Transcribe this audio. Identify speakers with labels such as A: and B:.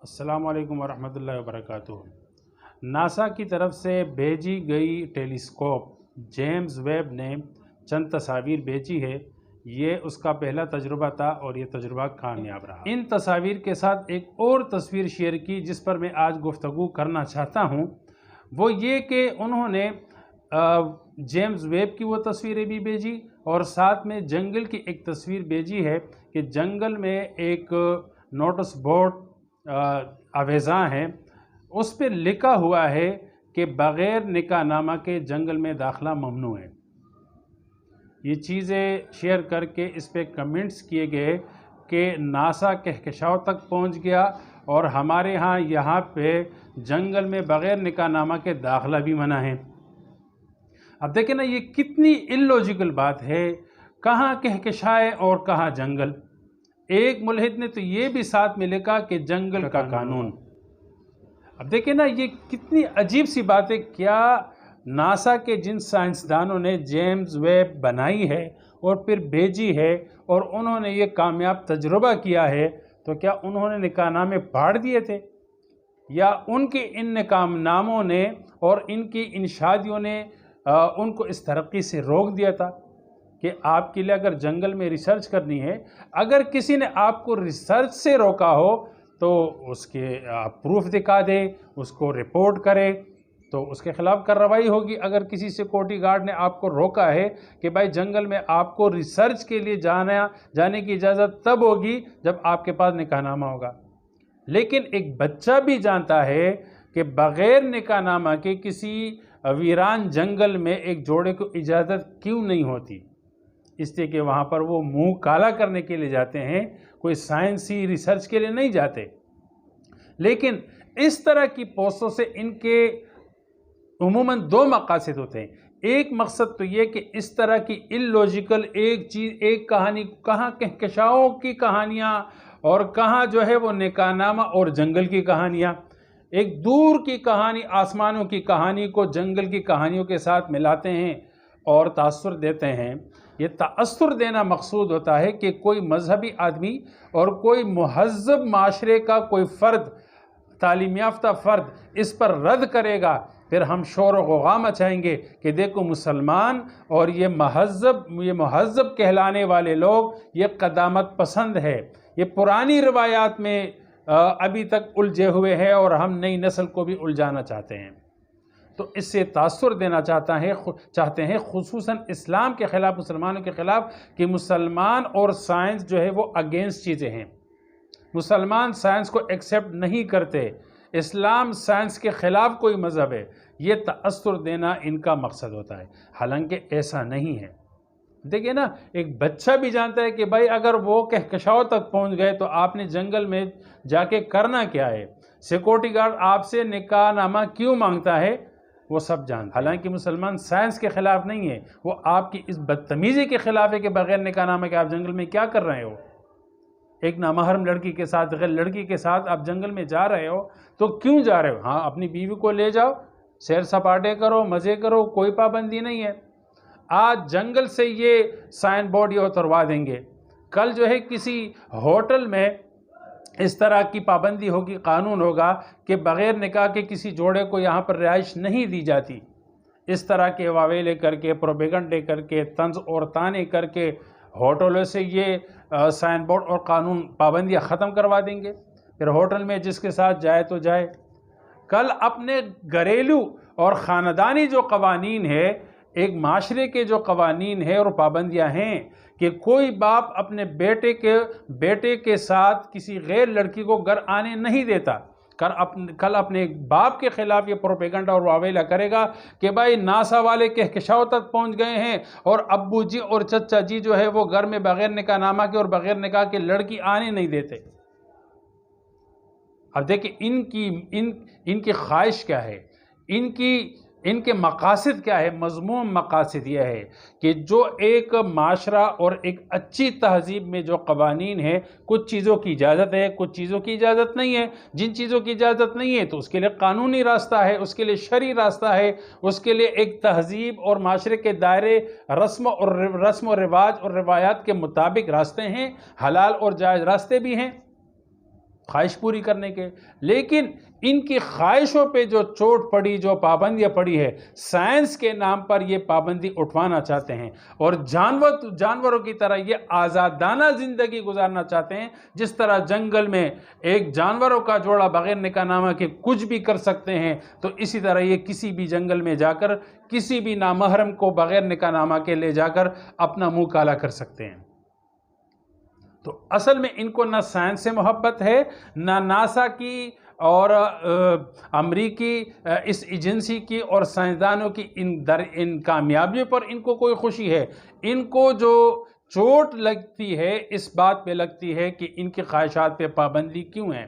A: अस्सलाम वालेकुम वरहमतुल्लाहि वबरकातुहू। नासा की तरफ से भेजी गई टेलीस्कोप जेम्स वेब ने चंद तस्वीर भेजी है। ये उसका पहला तजुर्बा था और ये तजुर्बा कामयाब रहा। इन तस्वीर के साथ एक और तस्वीर शेयर की जिस पर मैं आज गुफ्तगू करना चाहता हूँ, वो ये कि उन्होंने जेम्स वेब की वो तस्वीरें भी भेजी और साथ में जंगल की एक तस्वीर भेजी है कि जंगल में एक नोटिस बोर्ड आवेज़ा हैं, उस पर लिखा हुआ है कि बग़ैर निकाहनामा के जंगल में दाखिला ममनू है। ये चीज़ें शेयर करके इस पे कमेंट्स किए गए कि नासा कहकशाओं तक पहुंच गया और हमारे यहाँ पे जंगल में बग़ैर निकाहनामा के दाखिला भी मना है। अब देखें ना, ये कितनी इलॉजिकल बात है। कहाँ कहकशाएँ और कहाँ जंगल। एक मुल्हिद ने तो ये भी साथ में लिखा कि जंगल का कानून। अब देखें ना, ये कितनी अजीब सी बात है। क्या नासा के जिन साइंसदानों ने जेम्स वेब बनाई है और फिर भेजी है और उन्होंने ये कामयाब तजुर्बा किया है, तो क्या उन्होंने निकाहनामे फाड़ दिए थे या उनके इन निकाहनामों ने और इनकी इन शादियों ने उनको इस तरक्की से रोक दिया था कि आपके लिए अगर जंगल में रिसर्च करनी है, अगर किसी ने आपको रिसर्च से रोका हो तो उसके प्रूफ दिखा दे, उसको रिपोर्ट करे तो उसके ख़िलाफ़ कार्रवाई होगी। अगर किसी सिक्योरिटी गार्ड ने आपको रोका है कि भाई जंगल में आपको रिसर्च के लिए जाने की इजाज़त तब होगी जब आपके पास निकाहनामा होगा। लेकिन एक बच्चा भी जानता है कि बग़ैर निकाहनामा के किसी वीरान जंगल में एक जोड़े को इजाज़त क्यों नहीं होती, इसलिए कि वहाँ पर वो मुंह काला करने के लिए जाते हैं, कोई साइंसी रिसर्च के लिए नहीं जाते। लेकिन इस तरह की पोस्टों से इनके उमूमन दो मकासद होते हैं। एक मकसद तो ये कि इस तरह की इलॉजिकल एक चीज़, एक कहानी, कहाँ कहकशाओं की कहानियाँ और कहाँ जो है वो निकाहनामा और जंगल की कहानियाँ, एक दूर की कहानी, आसमानों की कहानी को जंगल की कहानियों के साथ मिलाते हैं और तासुर देते हैं। ये तासुर देना मकसूद होता है कि कोई मजहबी आदमी और कोई मुहज़्ज़ब माशरे का कोई फ़र्द, तालीम याफ्ता फ़र्द इस पर रद्द करेगा, फिर हम शोर व ग़ौग़ा मचाएंगे कि देखो मुसलमान और ये मुहज़्ज़ब कहलाने वाले लोग ये क़दामत पसंद है, ये पुरानी रिवायात में अभी तक उलझे हुए हैं और हम नई नस्ल को भी उलझाना चाहते हैं। तो इससे तासुर देना चाहते हैं खुसूसन इस्लाम के ख़िलाफ़, मुसलमानों के ख़िलाफ़, कि मुसलमान और साइंस जो है वो अगेंस्ट चीज़ें हैं। मुसलमान साइंस को एक्सेप्ट नहीं करते, इस्लाम साइंस के ख़िलाफ़ कोई मज़हब है। ये तासुर देना इनका मकसद होता है, हालांकि ऐसा नहीं है। देखिए ना, एक बच्चा भी जानता है कि भाई अगर वो कहकशाओं तक पहुंच गए तो आपने जंगल में जाके करना क्या है, सिक्योरिटी गार्ड आपसे निकाहनामा क्यों मांगता है, वो सब जानते हैं। हालांकि मुसलमान साइंस के ख़िलाफ़ नहीं है, वो आपकी इस बदतमीज़ी के ख़िलाफ़ है कि बग़ैर निकाहनामे के आप जंगल में क्या कर रहे हो। एक नामहरम लड़की के साथ, गैर लड़की के साथ आप जंगल में जा रहे हो तो क्यों जा रहे हो। हाँ, अपनी बीवी को ले जाओ, सैर सपाटे करो, मज़े करो, कोई पाबंदी नहीं है। आज जंगल से ये साइन बोर्ड ये उतरवा देंगे, कल जो है किसी होटल में इस तरह की पाबंदी होगी, कानून होगा कि बग़ैर निकाह के किसी जोड़े को यहाँ पर रिहाइश नहीं दी जाती। इस तरह के वावेले करके, प्रोपेगेंडे करके, तंज और ताने करके होटलों से ये साइन बोर्ड और कानून पाबंदियाँ ख़त्म करवा देंगे। फिर होटल में जिसके साथ जाए तो जाए। कल अपने घरेलू और ख़ानदानी जो कवानीन है, एक माशरे के जो कवानीन है और पाबंदियाँ हैं कि कोई बाप अपने बेटे के साथ किसी गैर लड़की को घर आने नहीं देता, कल अपने बाप के ख़िलाफ़ ये प्रोपेगेंडा और वावेला करेगा कि भाई नासा वाले कहकशाओं तक पहुंच गए हैं और अब्बू जी और चचा जी जो है वो घर में बग़ैर निकाहनामा के और बग़ैर निकाह के लड़की आने नहीं देते। अब देखिए इनकी ख्वाहिश क्या है, इनके मकासद क्या है। मज़मूम मकासद यह है कि जो एक माशरा और एक अच्छी तहज़ीब में जो कवानीन है, कुछ चीज़ों की इजाज़त है, कुछ चीज़ों की इजाज़त नहीं है। जिन चीज़ों की इजाज़त नहीं है तो उसके लिए कानूनी रास्ता है, उसके लिए शरई रास्ता है, उसके लिए एक तहज़ीब और माशरे के दायरे, रस्म और रिवाज और रिवायात के मुताबिक रास्ते हैं, हलाल और जायज़ रास्ते भी हैं। خواہش پوری کرنے کے، لیکن ان کی خواہشوں پہ جو چوٹ پڑی، جو پابندیاں پڑی ہے، سائنس کے نام پر یہ پابندی اٹھوانا چاہتے ہیں اور جانوروں کی طرح یہ آزادانہ زندگی گزارنا چاہتے ہیں۔ جس طرح جنگل میں ایک جانوروں کا جوڑا بغیر نکاح نامہ کے کچھ بھی کر سکتے ہیں، تو اسی طرح یہ کسی بھی جنگل میں جا کر کسی بھی نامحرم کو بغیر نکاح نامہ کے لے جا کر اپنا منہ کالا کر سکتے ہیں۔ تو اصل میں ان کو نہ سائنس سے محبت ہے، نہ ناسا کی اور امریکی اس ایجنسی کی اور سائنسدانوں کی ان کامیابیوں پر ان کو کوئی خوشی ہے۔ ان کو جو چوٹ لگتی ہے اس بات پہ لگتی ہے کہ ان کی خواہشات پہ پابندی کیوں ہے۔